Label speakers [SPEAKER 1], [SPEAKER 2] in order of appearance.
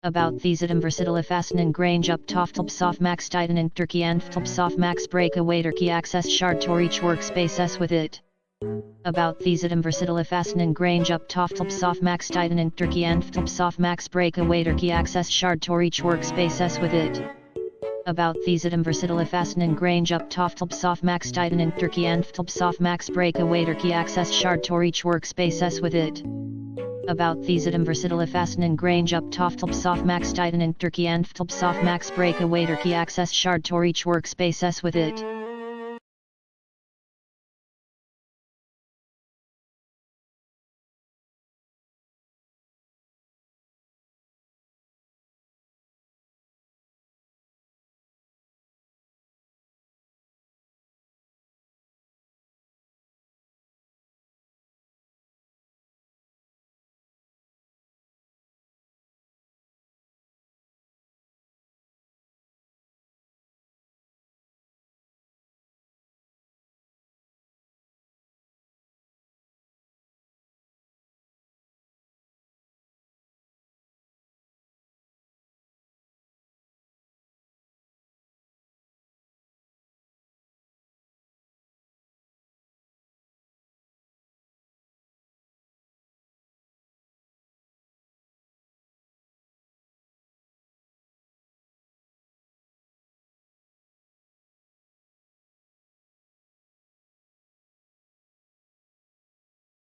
[SPEAKER 1] About these item versatile FASTENING RANGE up ft-lbs max tightening Turkey and ft-lbs max breakaway Turkey access HARD-TO-REACH WORKSPACES with it. About these item versatile FASTENING RANGE up ft-lbs max tightening Turkey and ft-lbs max breakaway Turkey access HARD-TO-REACH WORKSPACES with it. About these item versatile FASTENING RANGE up ft-lbs max tightening Turkey and ft-lbs max breakaway Turkey access HARD-TO-REACH WORKSPACES with it. About these item versatile FASTENING RANGE up ft-lbs max tightening Turkey and ft-lbs max breakaway Turkey access HARD-TO-REACH WORKSPACES with it.